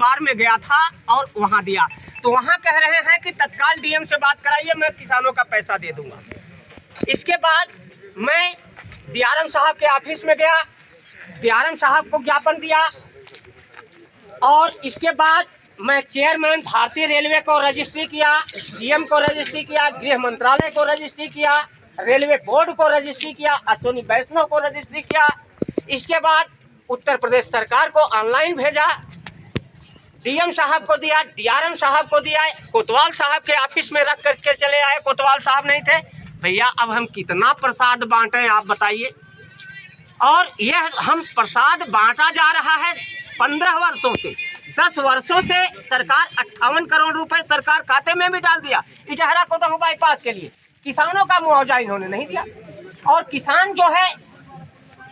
अखबार में गया था और वहाँ दिया, तो वहाँ कह रहे हैं कि तत्काल डीएम से बात कराइए, मैं किसानों का पैसा दे दूंगा। इसके बाद मैं डीआरएम साहब के ऑफिस में गया, डीआरएम साहब को ज्ञापन दिया और इसके बाद मैं चेयरमैन भारतीय रेलवे को रजिस्ट्री किया, सीएम को रजिस्ट्री किया, गृह मंत्रालय को रजिस्ट्री किया, रेलवे बोर्ड को रजिस्ट्री किया, अश्विनी वैष्णव को रजिस्ट्री किया। इसके बाद उत्तर प्रदेश सरकार को ऑनलाइन भेजा, डीएम साहब को दिया, डीआरएम साहब को दिया, कोतवाल साहब के ऑफिस में रख करके चले आए। कोतवाल साहब नहीं थे। भैया अब हम कितना प्रसाद बांटें आप बताइए। और यह हम प्रसाद बांटा जा रहा है 15 वर्षों से, 10 वर्षों से सरकार 58 करोड़ रुपए सरकार खाते में भी डाल दिया इजहरा कोदहू बाईपास के लिए। किसानों का मुआवजा इन्होंने नहीं दिया। और किसान जो है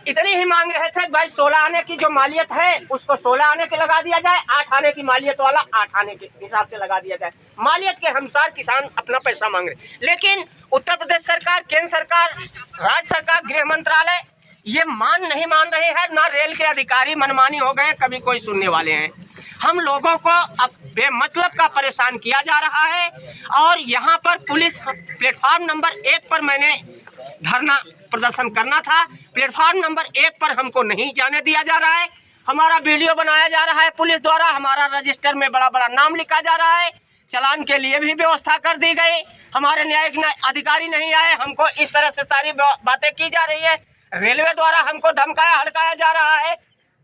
इतनी ही मांग रहे थे भाई 16 आने की जो मालियत है उसको 16 आने के लगा दिया जाए, 8 आने की मालियत वाला 8 आने के हिसाब से लगा दिया जाए। मालियत के अनुसार किसान अपना पैसा मांग रहे, लेकिन उत्तर प्रदेश सरकार, केंद्र सरकार, राज्य सरकार, गृह मंत्रालय ये नहीं मान रहे हैं। ना रेल के अधिकारी मनमानी हो गए, कभी कोई सुनने वाले हैं। हम लोगों को अब बेमतलब का परेशान किया जा रहा है। और यहाँ पर पुलिस प्लेटफार्म नंबर 1 पर मैंने धरना प्रदर्शन करना था, प्लेटफार्म नंबर 1 पर हमको नहीं जाने दिया जा रहा है। हमारा वीडियो बनाया जा रहा है पुलिस द्वारा, हमारा रजिस्टर में बड़ा बड़ा नाम लिखा जा रहा है, चालान के लिए भी व्यवस्था कर दी गई। हमारे न्यायिक अधिकारी नहीं आए, हमको इस तरह से सारी बातें की जा रही है। रेलवे द्वारा हमको धमकाया हड़काया जा रहा है।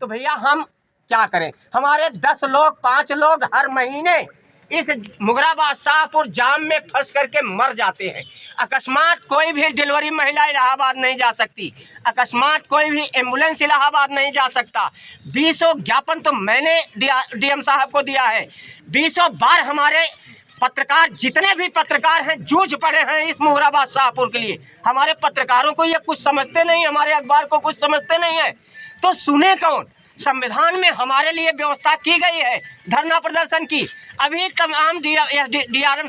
तो भैया हम क्या करें? हमारे 10 लोग 5 लोग हर महीने इस मुगराबाद शाहपुर जाम में फंस करके मर जाते हैं। अकस्मात कोई भी डिलीवरी महिला इलाहाबाद नहीं जा सकती, अकस्मात कोई भी एम्बुलेंस इलाहाबाद नहीं जा सकता। 20 ज्ञापन तो मैंने डीएम साहब को दिया है। 20 बार हमारे पत्रकार, जितने भी पत्रकार हैं, जूझ पड़े हैं इस मुगराबाद शाहपुर के लिए। हमारे पत्रकारों को ये कुछ समझते नहीं, हमारे अखबार को कुछ समझते नहीं है, तो सुने कौन? संविधान में हमारे लिए व्यवस्था की गई है धरना प्रदर्शन की। अभी तमाम डीआरएम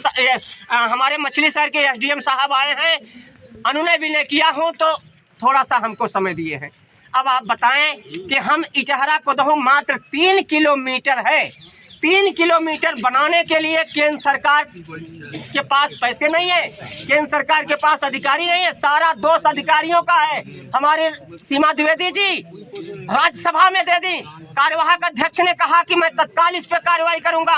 हमारे मछली शहर के एसडीएम साहब आए हैं, अनुनय विनय किया हूँ तो थोड़ा सा हमको समय दिए हैं। अब आप बताएं कि हम इजहरा कोदहू मात्र 3 किलोमीटर है, 3 किलोमीटर बनाने के लिए केंद्र सरकार के पास पैसे नहीं है, केंद्र सरकार के पास अधिकारी नहीं है, सारा दोष अधिकारियों का है। हमारे सीमा द्विवेदी जी राज्यसभा में दे दी, कार्यवाहक अध्यक्ष ने कहा कि मैं तत्काल इस पर कार्रवाई करूंगा,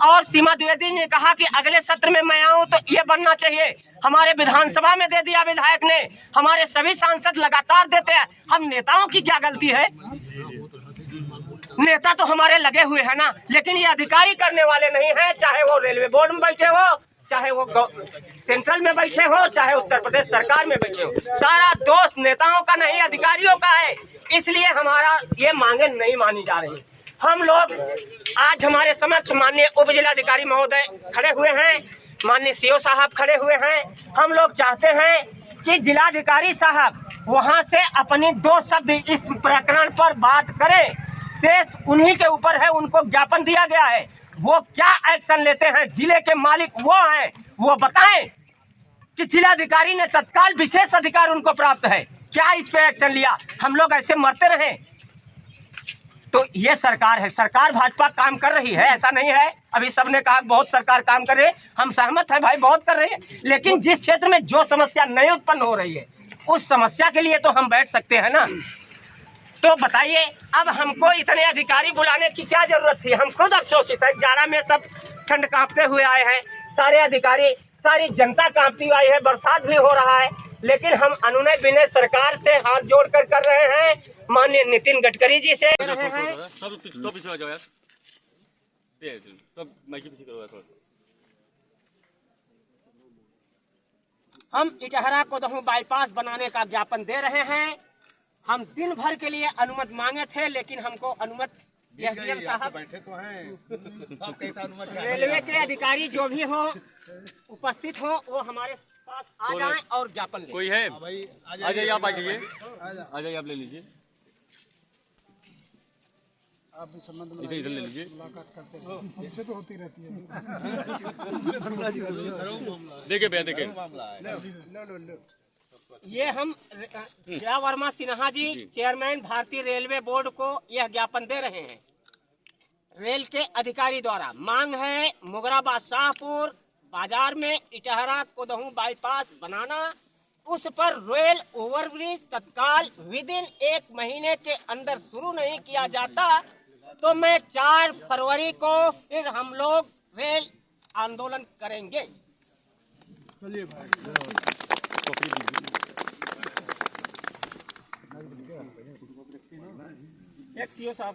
और सीमा द्विवेदी ने कहा कि अगले सत्र में मैं आऊं तो ये बनना चाहिए। हमारे विधानसभा में दे दिया विधायक ने, हमारे सभी सांसद लगातार देते हैं। हम नेताओं की क्या गलती है? नेता तो हमारे लगे हुए हैं ना, लेकिन ये अधिकारी करने वाले नहीं हैं। चाहे वो रेलवे बोर्ड में बैठे हो, चाहे वो सेंट्रल में बैठे हो, चाहे उत्तर प्रदेश सरकार में बैठे हो, सारा दोष नेताओं का नहीं अधिकारियों का है। इसलिए हमारा ये मांगे नहीं मानी जा रही। हम लोग आज हमारे समक्ष माननीय उप जिलाधिकारी महोदय खड़े हुए हैं, माननीय सीओ साहब खड़े हुए हैं। हम लोग चाहते हैं कि जिलाधिकारी साहब वहां से अपनी 2 शब्द इस प्रकरण पर बात करें। शेष उन्हीं के ऊपर है, उनको ज्ञापन दिया गया है, वो क्या एक्शन लेते हैं? जिले के मालिक वो हैं, वो बताएं कि जिलाधिकारी ने तत्काल विशेष अधिकार उनको प्राप्त है, क्या इस पे एक्शन लिया? हम लोग ऐसे मरते रहे तो ये सरकार है, सरकार भाजपा काम कर रही है, ऐसा नहीं है। अभी सबने कहा बहुत सरकार काम कर रही है, हम सहमत है भाई, बहुत कर रही है, लेकिन जिस क्षेत्र में जो समस्या नहीं उत्पन्न हो रही है उस समस्या के लिए तो हम बैठ सकते हैं ना। तो बताइए अब हमको इतने अधिकारी बुलाने की क्या जरूरत थी? हम खुद अफसोसित है, जाड़ा में सब ठंड कांपते हुए आए हैं, सारे अधिकारी, सारी जनता कांपती हुई है, बरसात भी हो रहा है, लेकिन हम अनुनय विनय सरकार से हाथ जोड़कर कर रहे हैं, माननीय नितिन गडकरी जी से रहे हैं। हम इजहरा कोदहू बाईपास बनाने का ज्ञापन दे रहे हैं। हम दिन भर के लिए अनुमति मांगे थे, लेकिन हमको अनुमति एसडीएम साहब बैठे तो हैं, आप कैसा अनुमति? रेलवे के अधिकारी जो भी हो उपस्थित हो वो हमारे पास आ जाएं और ज्ञापन लें। कोई है? आ जाइए, आप आ जाइए, आ जाइए, आप ले लीजिए, आप भी संबंध में इधर ले लीजिए, मुलाकात करते हैं, हमसे तो होती रहती है। देखिए भैया, देखिए ये हम जया वर्मा सिन्हा जी चेयरमैन भारतीय रेलवे बोर्ड को यह ज्ञापन दे रहे हैं। रेल के अधिकारी द्वारा मांग है मुगराबाद शाहपुर बाजार में इटहरा कोदहू बाईपास बनाना, उस पर रेल ओवरब्रिज तत्काल विदिन 1 महीने के अंदर शुरू नहीं किया जाता तो मैं 4 फरवरी को फिर हम लोग रेल आंदोलन करेंगे। चलिए भाई। एक सीओ साहब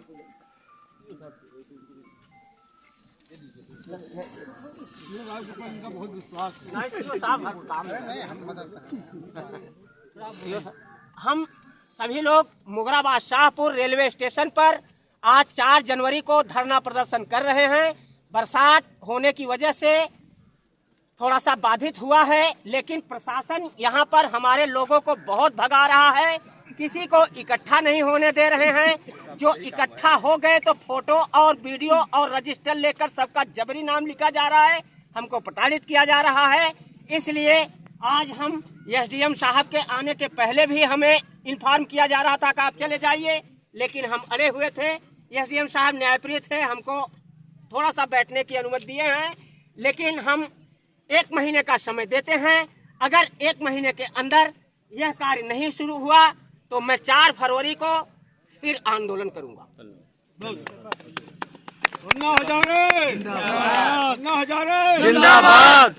इनका बहुत विश्वास है। नहीं, सीओ साहब हर काम है। नहीं, हम मदद करेंगे। सीओ साहब, हम सभी लोग मुगराबाद शाहपुर रेलवे स्टेशन पर आज 4 जनवरी को धरना प्रदर्शन कर रहे हैं। बरसात होने की वजह से थोड़ा सा बाधित हुआ है, लेकिन प्रशासन यहाँ पर हमारे लोगों को बहुत भगा रहा है, किसी को इकट्ठा नहीं होने दे रहे हैं। जो इकट्ठा हो गए तो फोटो और वीडियो और रजिस्टर लेकर सबका जबरी नाम लिखा जा रहा है, हमको प्रताड़ित किया जा रहा है। इसलिए आज हम एसडीएम साहब के आने के पहले भी हमें इन्फॉर्म किया जा रहा था कि आप चले जाइए, लेकिन हम अड़े हुए थे। एसडीएम साहब न्यायप्रिय थे, हमको थोड़ा सा बैठने की अनुमति दिए हैं, लेकिन हम 1 महीने का समय देते हैं। अगर 1 महीने के अंदर यह कार्य नहीं शुरू हुआ तो मैं 4 फरवरी को फिर आंदोलन करूंगा। जिंदाबाद।